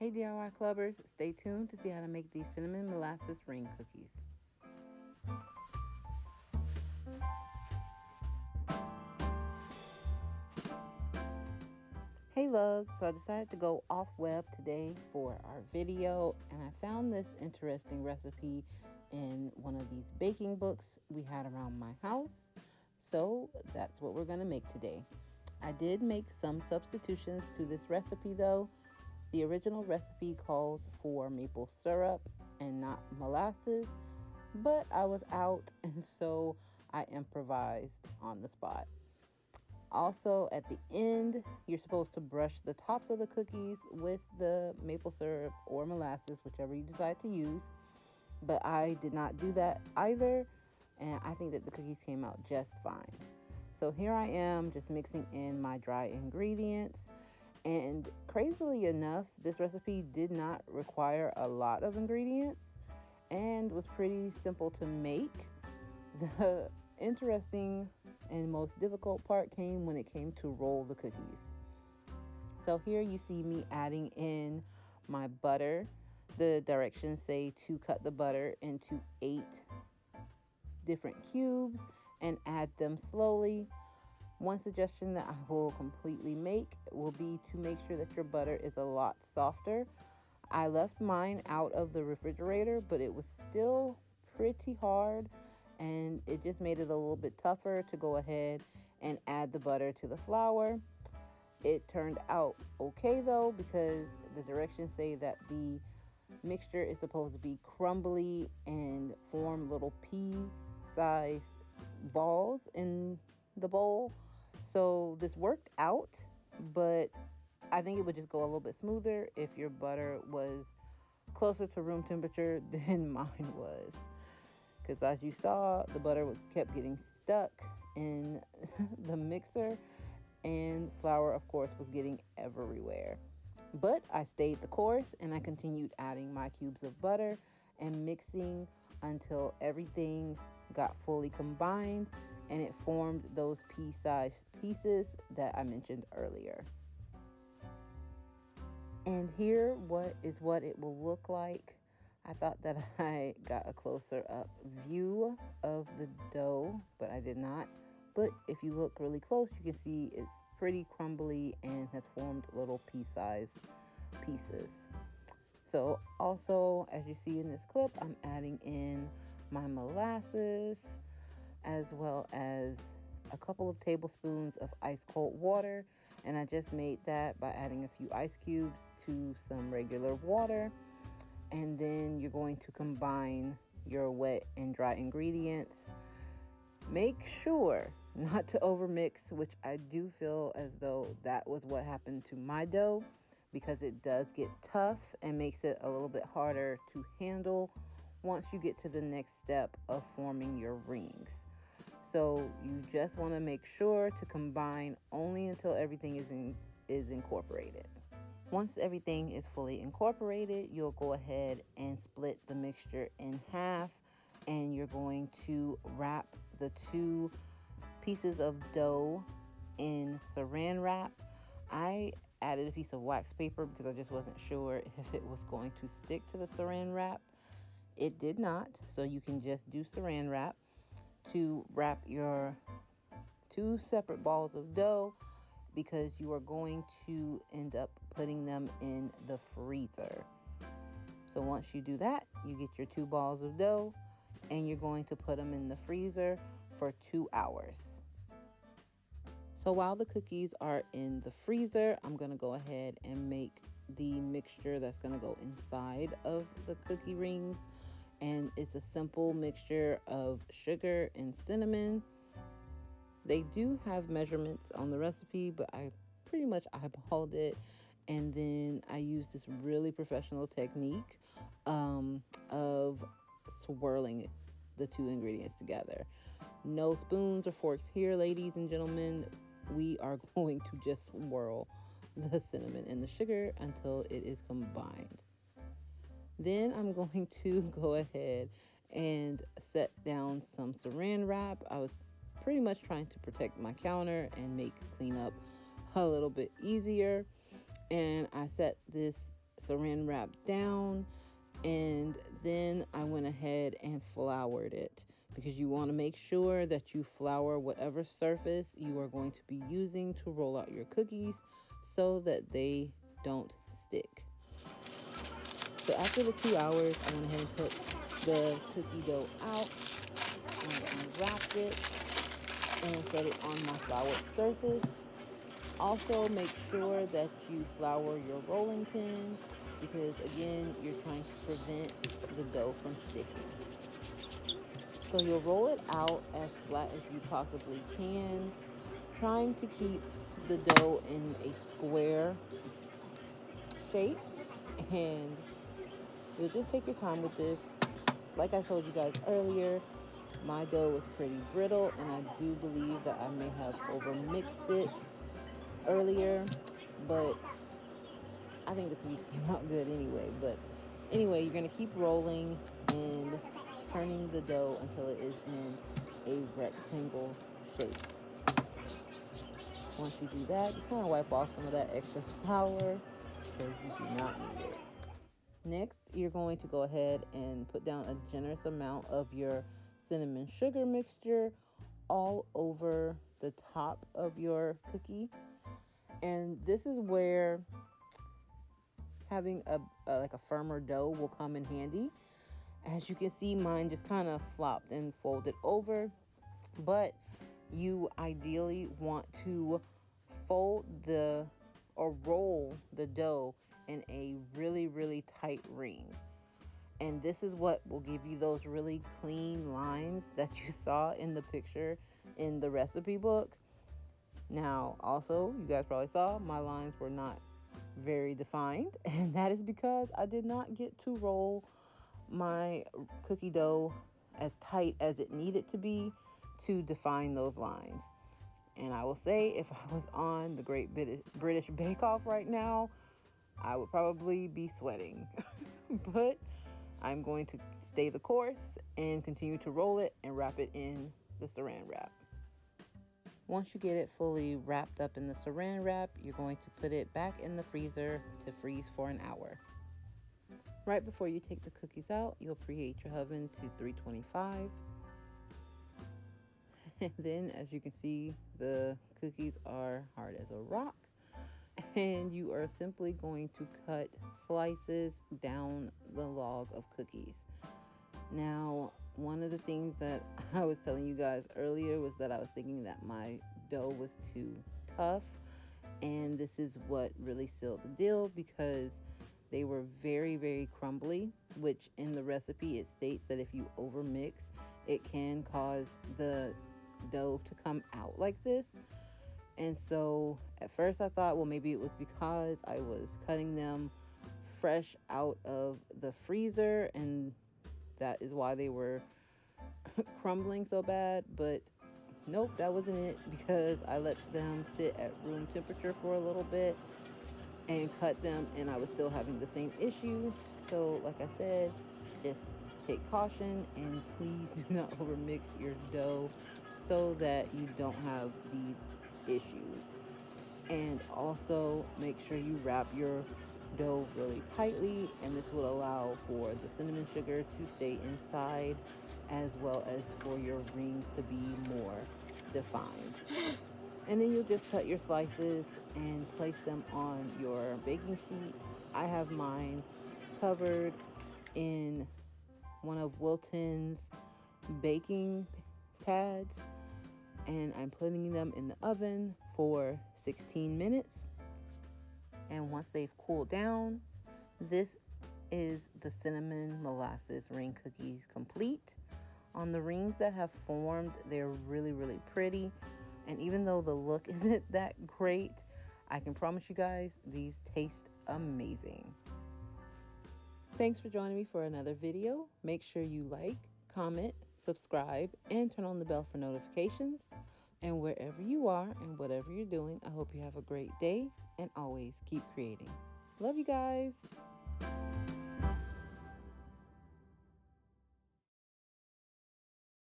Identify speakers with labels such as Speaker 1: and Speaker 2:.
Speaker 1: Hey DIY clubbers, stay tuned to see how to make these cinnamon molasses ring cookies. Hey loves, so I decided to go off web today for our video, and I found this interesting recipe in one of these baking books we had around my house. So that's what we're going to make today. I did make some substitutions to this recipe though. The original recipe calls for maple syrup and not molasses, but I was out and so I improvised on the spot. Also, at the end, you're supposed to brush the tops of the cookies with the maple syrup or molasses, whichever you decide to use. But I did not do that either, and I think that the cookies came out just fine. So here I am just mixing in my dry ingredients. And crazily enough, this recipe did not require a lot of ingredients and was pretty simple to make. The interesting and most difficult part came when it came to roll the cookies. So here you see me adding in my butter. The directions say to cut the butter into 8 different cubes and add them slowly. One suggestion that I will completely make will be to make sure that your butter is a lot softer. I left mine out of the refrigerator, but it was still pretty hard, and it just made it a little bit tougher to go ahead and add the butter to the flour. It turned out okay though, because the directions say that the mixture is supposed to be crumbly and form little pea-sized balls in the bowl. So this worked out, but I think it would just go a little bit smoother if your butter was closer to room temperature than mine was. Because as you saw, the butter kept getting stuck in the mixer, and flour, of course, was getting everywhere. But I stayed the course and I continued adding my cubes of butter and mixing until everything got fully combined and it formed those pea-sized pieces that I mentioned earlier. And here what it will look like. I thought that I got a closer up view of the dough, but I did not. But if you look really close, you can see it's pretty crumbly and has formed little pea-sized pieces. So also, as you see in this clip, I'm adding in my molasses as well as a couple of tablespoons of ice cold water. And I just made that by adding a few ice cubes to some regular water. And then you're going to combine your wet and dry ingredients. Make sure not to overmix, which I do feel as though that was what happened to my dough, because it does get tough and makes it a little bit harder to handle once you get to the next step of forming your rings. So you just want to make sure to combine only until everything is incorporated. Once everything is fully incorporated, you'll go ahead and split the mixture in half, and you're going to wrap the 2 pieces of dough in saran wrap. I added a piece of wax paper because I just wasn't sure if it was going to stick to the saran wrap. It did not, so you can just do saran wrap to wrap your 2 separate balls of dough, because you are going to end up putting them in the freezer. So once you do that, you get your 2 balls of dough and you're going to put them in the freezer for 2 hours. So while the cookies are in the freezer, I'm going to go ahead and make the mixture that's going to go inside of the cookie rings. And it's a simple mixture of sugar and cinnamon. They do have measurements on the recipe, but I pretty much eyeballed it. And then I used this really professional technique of swirling the 2 ingredients together. No spoons or forks here, ladies and gentlemen. We are going to just swirl the cinnamon and the sugar until it is combined. Then I'm going to go ahead and set down some saran wrap. I was pretty much trying to protect my counter and make cleanup a little bit easier. And I set this saran wrap down, and then I went ahead and floured it, because you want to make sure that you flour whatever surface you are going to be using to roll out your cookies so that they don't stick. So after the 2 hours, I went ahead and took the cookie dough out and unwrapped it and set it on my floured surface. Also, make sure that you flour your rolling pin, because again, you're trying to prevent the dough from sticking. So you'll roll it out as flat as you possibly can, trying to keep the dough in a square shape, and you'll just take your time with this. Like I told you guys earlier, my dough was pretty brittle, and I do believe that I may have over mixed it earlier, but I think the cookies came out good anyway. But anyway, you're going to keep rolling and turning the dough until it is in a rectangle shape. Once you do that, just kind of wipe off some of that excess flour, because you do not need it. Next, you're going to go ahead and put down a generous amount of your cinnamon sugar mixture all over the top of your cookie. And this is where having a firmer dough will come in handy. As you can see, mine just kind of flopped and folded over, but you ideally want to fold or roll the dough in a really, really tight ring. And this is what will give you those really clean lines that you saw in the picture in the recipe book. Now, also, you guys probably saw my lines were not very defined, and that is because I did not get to roll my cookie dough as tight as it needed to be to define those lines. And I will say, if I was on the Great British Bake Off right now, I would probably be sweating. But I'm going to stay the course and continue to roll it and wrap it in the saran wrap. Once you get it fully wrapped up in the saran wrap, you're going to put it back in the freezer to freeze for an hour. Right before you take the cookies out, you'll preheat your oven to 325. And then, as you can see, the cookies are hard as a rock. And you are simply going to cut slices down the log of cookies. Now, one of the things that I was telling you guys earlier was that I was thinking that my dough was too tough. And this is what really sealed the deal, because they were very, very crumbly, which in the recipe it states that if you overmix, it can cause the dough to come out like this. And so at first I thought, well, maybe it was because I was cutting them fresh out of the freezer, and that is why they were crumbling so bad. But nope, that wasn't it, because I let them sit at room temperature for a little bit and cut them, and I was still having the same issue. So like I said, just take caution, and please do not overmix your dough so that you don't have these issues. And also make sure you wrap your dough really tightly, and this will allow for the cinnamon sugar to stay inside, as well as for your rings to be more defined. And then you'll just cut your slices and place them on your baking sheet. I have mine covered in one of Wilton's baking pads, and I'm putting them in the oven for 16 minutes. And once they've cooled down, this is the cinnamon molasses ring cookies complete. On the rings that have formed, they're really, really pretty. And even though the look isn't that great, I can promise you guys, these taste amazing. Thanks for joining me for another video. Make sure you like, comment, subscribe, and turn on the bell for notifications. And wherever you are and whatever you're doing, I hope you have a great day, and always keep creating. Love you guys.